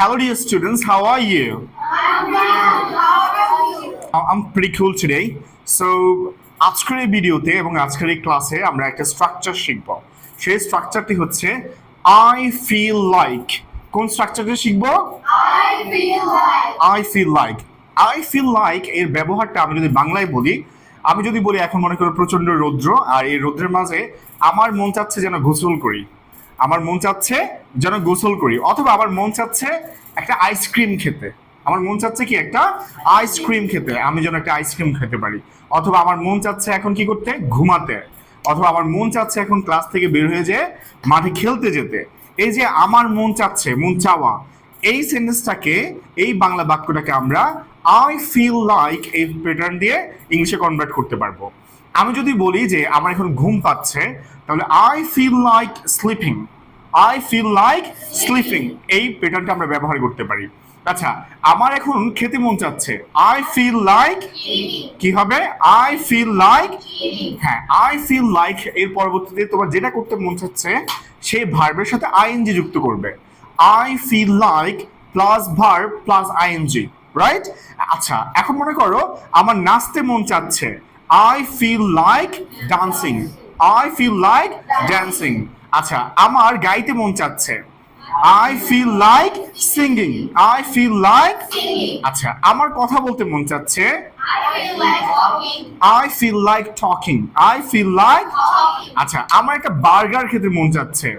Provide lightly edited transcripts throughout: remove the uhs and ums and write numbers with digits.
Hello dear students, how are you? I'm pretty cool today. So আজকের এই ভিডিওতে এবং আজকের এই ক্লাসে আমরা একটা স্ট্রাকচার শিখব। সেই স্ট্রাকচারটি হচ্ছে I feel like। কোন স্ট্রাকচারটা শিখব? I feel like। I feel like এর ব্যবহারটা আমি যদি বাংলায় বলি, আমি যদি বলি এখন মনে করো প্রচন্ড রৌদ্র, আর এই রৌদ্রের মাঝে আমার মন চাচ্ছে যেন গোসল করি, আমার মন চাচ্ছে যেন গোসল করি, অথবা আমার মন চাচ্ছে একটা আইসক্রিম খেতে, আমার মন চাচ্ছে কি একটা আইসক্রিম খেতে, আমি যেন একটা আইসক্রিম খেতে পারি, অথবা আমার মন চাচ্ছে এখন কি করতে, ঘুমাতে, অথবা আমার মন চাচ্ছে এখন ক্লাস থেকে বের হয়ে যেয়ে মাঠে খেলতে যেতে। এই যে আমার মন চাচ্ছে, মন চাওয়া, এই সেন্টেন্সটাকে, এই বাংলা বাক্যটাকে আমরা আই ফিল লাইক এই প্যাটার্ন দিয়ে ইংলিশে কনভার্ট করতে পারবো। আমি যদি বলি যে আমার এখন ঘুম পাচ্ছে, তাহলে I feel like sleeping, I feel like sleeping এই প্যাটার্নটা আমরা ব্যবহার করতে পারি। আচ্ছা, আমার এখন খেতে মন চাচ্ছে, আই ফিল লাইক, কি হবে, আই ফিল লাইক, হ্যাঁ, আই ফিল লাইক এর পরবর্তীতে তোমার যেটা করতে মন চাচ্ছে সেই ভার্বের সাথে আইএনজি যুক্ত করবে। I feel like plus verb plus ING, right? আচ্ছা, এখন মনে করো আমার নাচতে মন চাচ্ছে, I feel like dancing, I feel like dancing. আচ্ছা, আমার গাইতে মন চাচ্ছে, I feel like singing, I feel like, আচ্ছা, আমার কথা বলতে মন চাচ্ছে, I feel like talking, I feel like, আচ্ছা, আমার একটা বার্গার খেতে মন চাচ্ছে,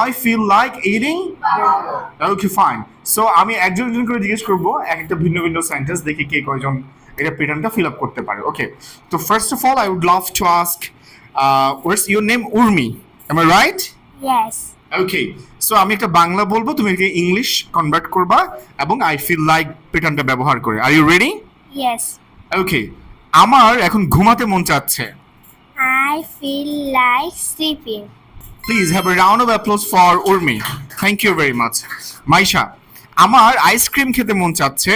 I feel like eating, okay fine. So আমি একজন একজন করে জিজ্ঞেস করবো এক একটা ভিন্ন ভিন্ন সেন্টেন্স, দেখি কে কয়জন এটা প্যাটার্নটা ফিল আপ করতে পারে। ওকে, তো first of all I would love to ask, what's your name? Urmi, am I right? Yes. Okay, so আমি একটা বাংলা বলবো, তুমি এটাকে ইংলিশ কনভার্ট করবা এবং আই ফিল লাইক প্যাটার্নটা ব্যবহার করে। Are you ready? Yes. ওকে, আমার এখন ঘুমাতে মন চাচ্ছে। I feel like sleeping. Please have a round of applause for Urmi. Thank you very much. Maisha, আমার আইসক্রিম খেতে মন চাচ্ছে।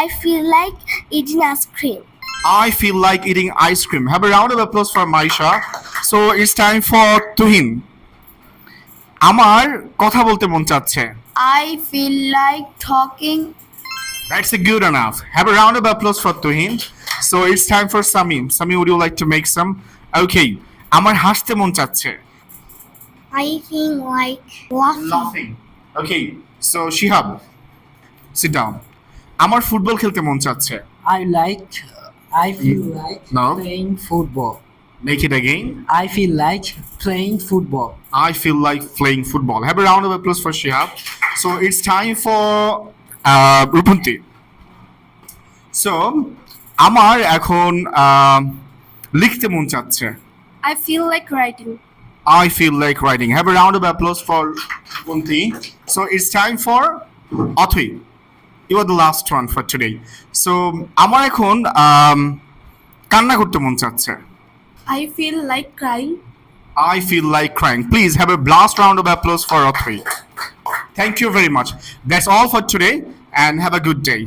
I feel like eating ice cream. I feel like eating ice cream. Have a round of applause for Maisha. So it's time for Tuhin. আমার কথা বলতে মন চাচ্ছে। I feel like talking. That's a good enough. Have a round of applause for Tuhin. So it's time for Sami. Sami, would you like to make some? Okay. আমার হাসতে মন চাচ্ছে। I feel like laughing. Okay. So Shihab, sit down. আমার football খেলতে মন চাচ্ছে। I feel like No. playing football. Make it again. I feel like playing football. I feel like playing football. Have a round of applause for Shihab. So it's time for Rupunti. So আমার এখন লিখতে মন চাচ্ছে। I feel like writing. I feel like writing. Have a round of applause for Rupunti. So it's time for Athui. You are the last one for today. So আমার এখন কান্না করতে মন চাচ্ছে। I feel like crying. I feel like crying. Please have a blast round of applause for Athui. Thank you very much. That's all for today and have a good day.